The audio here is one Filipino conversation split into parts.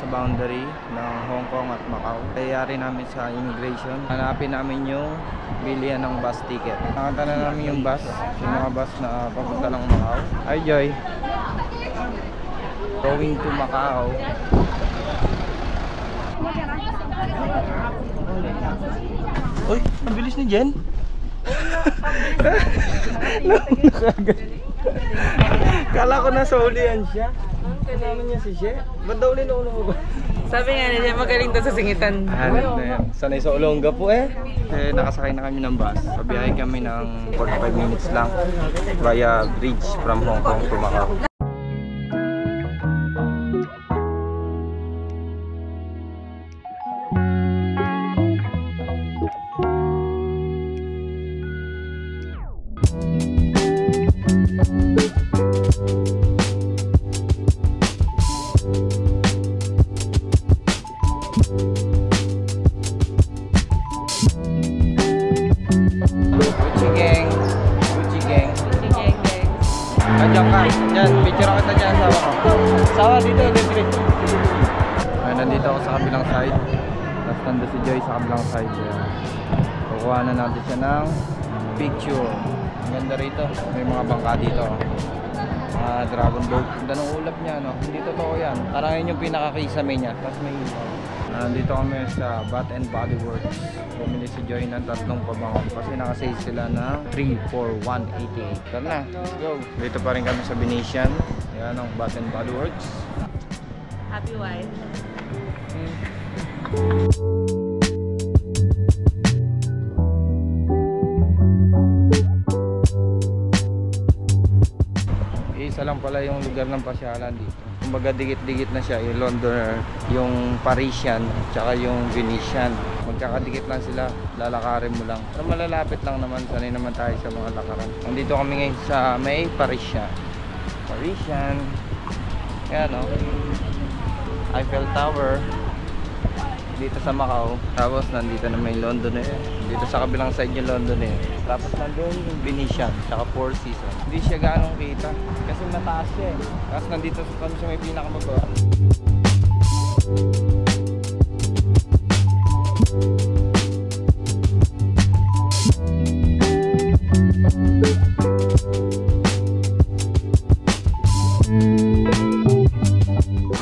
sa boundary ng Hong Kong at Macau. Kayari namin sa immigration. Hanapin namin yung bilihan ng bus ticket. Nakanta na namin yung bus. Yung mga bus na papunta ng Macau. Hi Joy! Going to Macau. Uy! Ang bilis ni Jen! Kala ko nasa ulian siya. Kasama niya si She. Ba't daw ulit ulo mo ba? Sabi nga niya, magaling daw sa singitan. Hanap na yan. Sanay sa Olonga po eh. Nakasakay na kami ng bus. Pabiyahe kami ng 45 minutes lang via bridge from Hong Kong to Macau. Diyan ka. Diyan, picture ako kita dyan. Sawa ko. Sawa dito, dito. Ay, nandito ako sa kabilang side. Tapos nandito si Joy sa kabilang side. Kukuha na natin siya ng picture. Ang ganda rito. May mga bangka dito. Mga dragon boat. Ganda ng ulap niya, no? Hindi totoo yan. Parang yun yung pinaka-kisame niya. Tapos may ilaw. Nandito kami sa Bath and Body Works. Bumili si Joy ng 3 pabango kasi nakasave sila ng 3 for 188. Tara na, let's go. Dito pa rin kami sa Venetian. Yan ang Bath and Body Works. Happy wife. Isa lang pala yung lugar ng pasyalan dito. Kumbaga dikit-dikit na siya, yung Londoner, yung Parisian, tsaka yung Venetian. Magkakadikit lang sila, lalakarin mo lang. Pero malalapit lang naman, sanay naman tayo sa mga lakaran. Nandito kami ngayon sa may Parisian. Parisian. Ayan o. Eiffel Tower. Dito sa Macau. Tapos nandito na may Londoner. Dito sa kabilang side yung Londoner. Tapos nandun yung Venetian, tsaka Four Seasons. Hindi siya ganong kita kasi mataas siya eh. Tapos nandito kami sa may pinakamababa.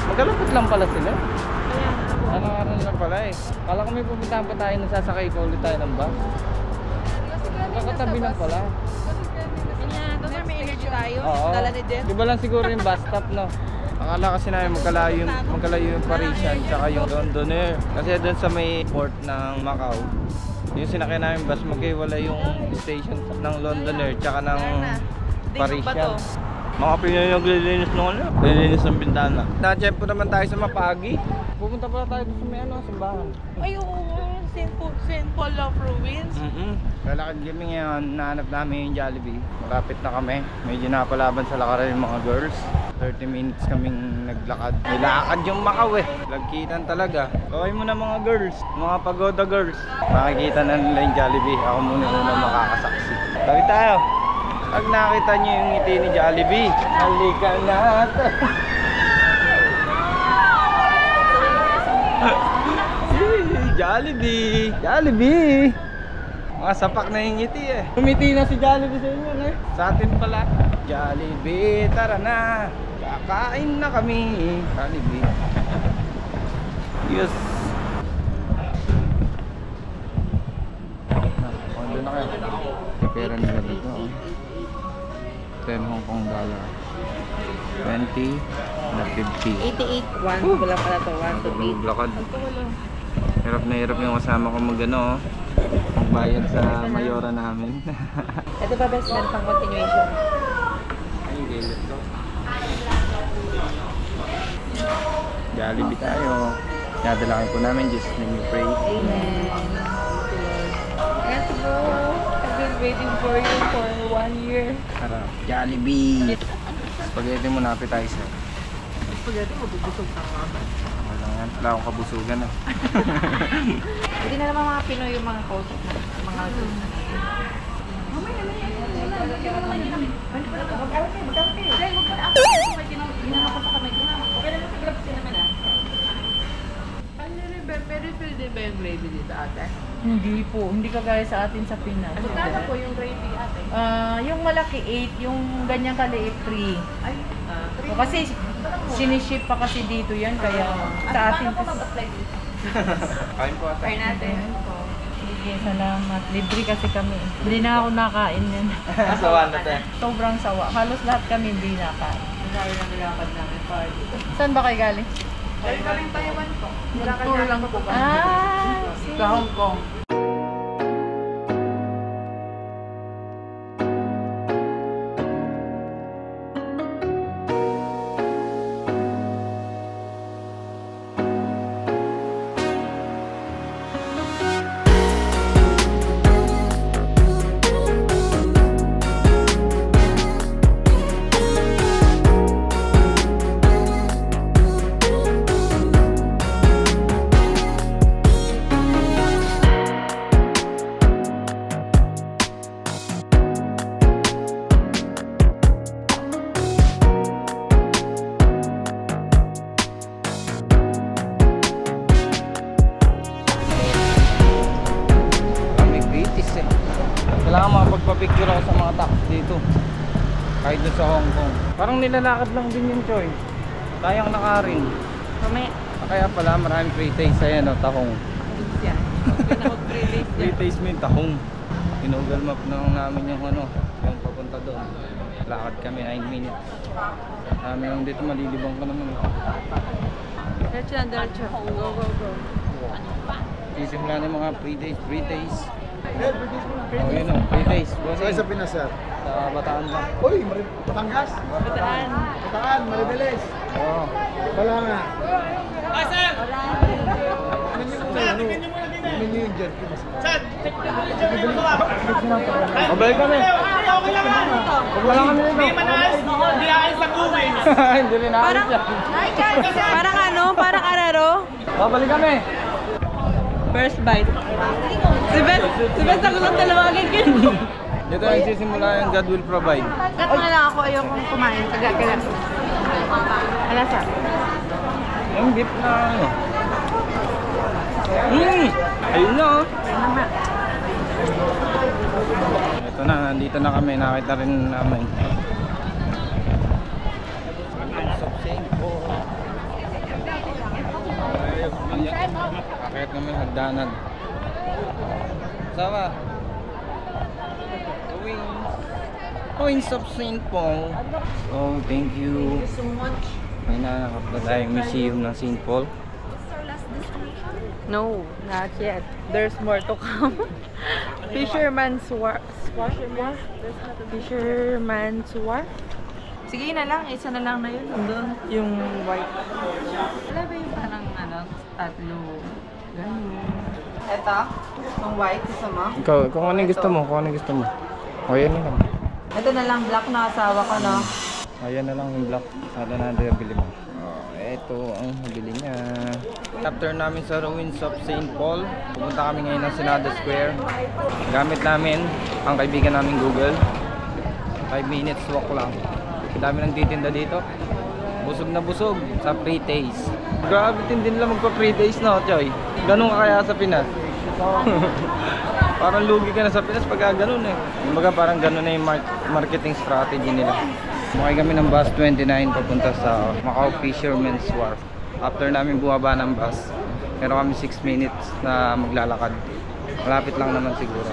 Magkalapit lang pala sila. Ano lang pala eh. Kala ko may pupuntahan pa tayo, nasasakay ko ulit tayo ng bus. Kakatabi lang pala. Tapos may energy tayo. Oo. Dala ni Jen. Di ba lang siguro yung bus stop, no? Akala kasi namin magkalayo yung Parisian tsaka yung Londoner. Kasi doon sa may port ng Macau, yung sinakay namin bus, magkaiwala yung station ng Londoner tsaka ng Parisian. Mga Pinoy naglilinis nung ano, naglilinis ng bintana. Na-check po naman tayo sa Mapagi. Pupunta pala tayo sa may ano, simbahan. Ay, oo. St. Paul of Ruins. Lalakad kami ngayon, nahanap namin yung Jollibee. Malapit na kami. Medyo napalaban sa lakaran yung mga girls. 30 minutes kaming naglakad. Nilakad yung Macau eh. Lagkitan talaga. Kaway mo na mga girls, mga pagoda girls. Makikita na nila yung Jollibee. Ako muna makakasaksi. Tabi tayo. Pag nakita nyo yung ngiti ni Jollibee, halika na. Jollibee! Jollibee! Mga sapak na yung ngiti eh. Umiti na si Jollibee sa inyo eh. Sa atin pala. Jollibee, tara na. Kakain na kami. Jollibee. Yes. Doon na kayo. Pera nila dito. 10 Hong Kong dollar. 20 na 50. 88. 1. Wala pala to. 1 to 8. Lakad. Hirap na hirap yung kasama ko magano, magbayad sa mayora namin. Ito pa best man pang continuation. Ay, let's go. Jollibee tayo. Nadalangin po namin, just let me pray. Amen. Let's go. I've been waiting for you for 1 year. Harap. Jollibee. Spaghetti mo na appetizer. Spaghetti mo, bubusog ka nga. Wala akong kabusugan na. Hindi na naman mga Pinoy yung mga kausap na. Mga may refill din ba yung gravy dito ate? Hindi po, hindi kagaya sa atin sa Pinas. Magkano po yung gravy ate? Yung malaki 8, yung ganyang kaliit 3. Ay, So, kasi siniship pa kasi dito yan, kaya sa atin kasi. mag-apply dito? Kain po ate. Try natin. Sige, salamat. Libre kasi kami. Hindi na ako nakain yan. Sawan natin. Sobrang sawa. Halos lahat kami hindi nakain. Sabi na nilakad namin para dito. Saan ba kayo galing? Galing kaming Taiwan po. Tour lang po ba? Ah, Sa Hong Kong. Kailangan makapagpa-picture ako sa mga taxi dito. Kahit doon sa Hong Kong. Parang nilalakad lang din yun, Choy. Tayang nakaring. mamaya. Kaya pala maraming pre-taste. Ayan o, tahong. Yan. Pinaka-pre-taste niya. Pre-taste mo yung tahong. Tinugal map na lang namin yung ano, yung papunta doon. Lakad kami 9 minutes. Sabi lang dito, malilibang ka naman. Diretso na, diretso. Go, go, go. Sisimula na yung mga pre-taste. Oh, yun o, pre-taste. Saan sa Pinas, sir? Sa Bataan lang. Uy, Batangas? Bataan. Bataan, Maribeles. Oo. Wala nga. Ano nyo yung dyan? Mabalik kami. Wala kami nito. Hindi manaas. Hindi akin sa kuwi. Hindi rin akin siya. Parang ano? Parang araro? Babalik kami. First bite. Si Beth ako lang talawagin ko. Dito nagsisimula yung God will provide. Kat na lang ako, ayokong kumain. Taga-taga. Alasa. Yung beef na ano. Ayun na oh. Ito na, nandito na kami. Nakita rin namin. Kakayat kami hagdanan. Sama. Queens of St. Paul. Oh, thank you. So much. May nakakap na tayong museum ng St. Paul. No, not yet. There's more to come. Fisherman's Wharf. Fisherman's Wharf. Sige na lang, isa na lang na yun. Doon, yung white. Wala ba yung parang ano, tatlo? Ganun. Ito, yung white, gusto mo? Ikaw, kung ano yung gusto mo, kung ano yung gusto mo. O, yan na lang. Ito na lang, black na asawa ko, no? Ayan na lang yung block. Ano na natin bili mo? Ito ang nabili niya. After namin sa ruins of St. Paul, pupunta kami ngayon ng Senado Square. Gamit namin ang kaibigan namin Google. 5 minutes walk lang. Dami nang titinda dito. Busog na busog sa pre-taste. Grabe tindi nila magpa-pre-taste na, Choy. Ganun ka kaya sa Pinas? Parang lugi ka na sa Pinas pag ganun eh. Kumbaga parang ganun na yung marketing strategy nila. Makay kami ng bus 29 papunta sa Macau Fisherman's Wharf. After namin bumaba ng bus, meron kami 6 minutes na maglalakad. Malapit lang naman siguro.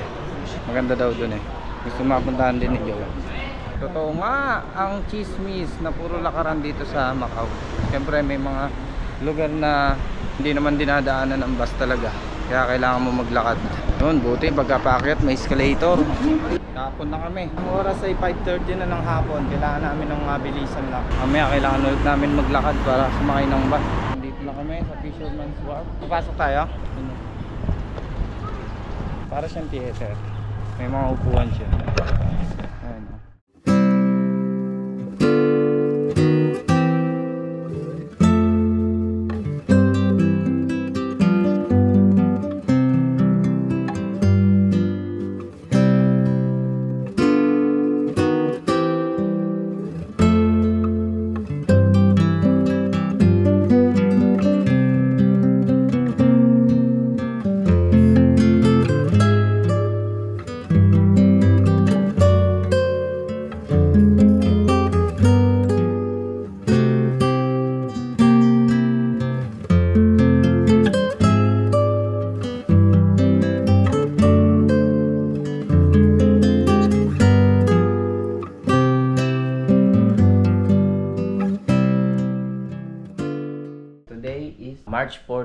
Maganda daw dun eh. Gusto mapuntahan din ni Joe. Totoo nga ang chismis na puro lakaran dito sa Macau. Siyempre may mga lugar na hindi naman dinadaanan ng bus talaga. Kaya kailangan mo maglakad. Noon, buti pagkapaakyat may escalator. Hapon na kami. Ang oras ay 5:30 na ng hapon. Kailangan namin ng mabilisan lang. Mamaya kailangan ulit namin maglakad para sumakay ng bus. Dito na kami sa Fisherman's Wharf. Papasok tayo. Para siyang theater. May mga upuan siya. Ayan.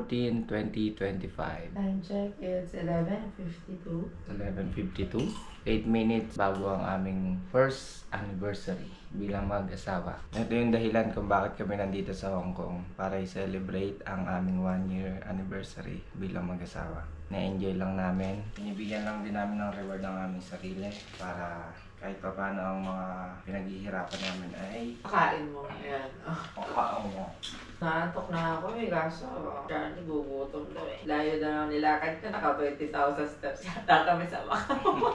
14, 2025. Time check, it's 11:52. 11:52. 8 minutes bago ang aming first anniversary bilang mag-asawa. Ito yung dahilan kung bakit kami nandito sa Hong Kong para i-celebrate ang aming 1-year anniversary bilang mag-asawa. Na-enjoy lang namin. Binibigyan lang din namin ng reward ng aming sarili para kahit pa paano ang mga pinaghihirapan namin ay Kain mo. Ayan. makaang mo. Naantok na ako eh, kaso Charlie gugutom daw eh. Layo na lang nilakad ko, naka 20,000 steps yata kami sa Macau.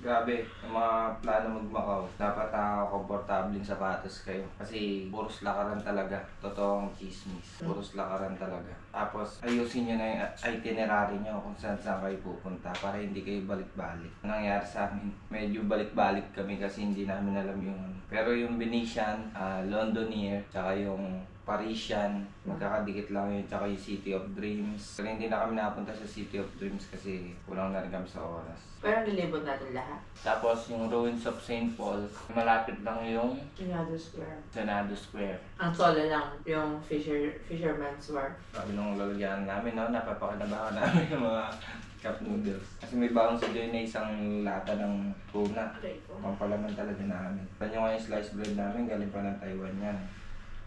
Grabe, yung mga plano mag-Macau. Dapat komportabling sapatos kayo. Kasi puros lakaran talaga. Totoong chismis. Puros lakaran talaga. Tapos ayusin nyo na yung itinerary nyo kung saan kayo pupunta para hindi kayo balik-balik. Anong nangyari sa amin? Medyo balik-balik kami kasi hindi namin alam yung ano. Pero yung Venetian, Londonier, tsaka yung Parisian, magkakadikit lang yun, tsaka yung City of Dreams. Pero hindi na kami napunta sa City of Dreams kasi kulang na rin kami sa oras. Pero nilibot natin lahat. Tapos yung Ruins of St. Paul, malapit lang yung Senado Square. Senado Square. Ang solo lang, yung Fisherman's Wharf. Sabi nung lalagyan namin, no, napapakinabahan namin yung mga cup noodles. Kasi may bawang sa Joy na isang lata ng tuna. Pampalaman talaga namin. Yan yung slice bread namin, galing pa ng Taiwan yan.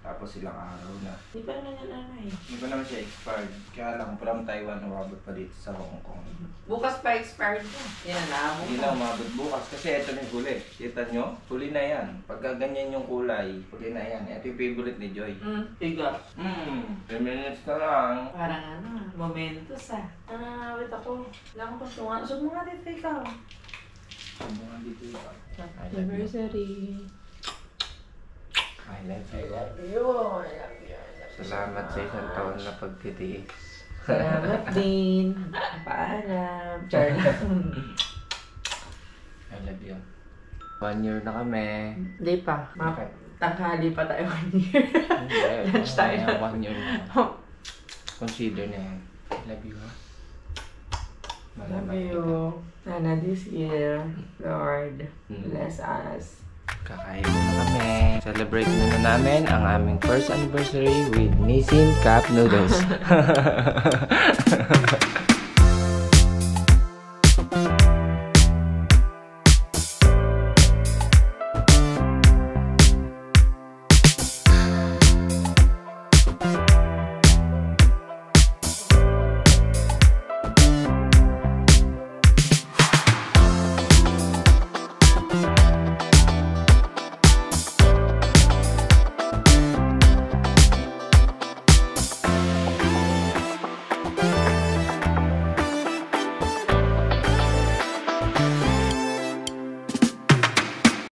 Tapos ilang araw na. Di pa naman yan ano eh. Hindi pa naman siya expired. Kaya lang, from Taiwan, umabot pa dito sa Hong Kong. Bukas pa expired mo. Yan na, Hindi na umabot bukas kasi ito na yung huli. Kita nyo? Huli na yan. Pagka ganyan yung kulay, huli na yan. Ito yung favorite ni Joy. Tiga. 10 minutes na lang. Parang ano, momentos ah. Wait ako. Wala akong pasungan. Usog mo nga dito ikaw. Mga dito yun. Anniversary. I love you. Yun. Salamat sa isang taon na pagtitiis. Salamat din. Paalam. Charlie. I love you. 1 year na kami. Hindi pa. Bakit? Tanghali pa tayo 1 year. Lunch tayo. 1 year na. Consider na yan. I love you, ha? Love you. Sana this year, Lord, bless us. Kakain na kami. Celebrate na namin ang aming first anniversary with Nissin Cup Noodles.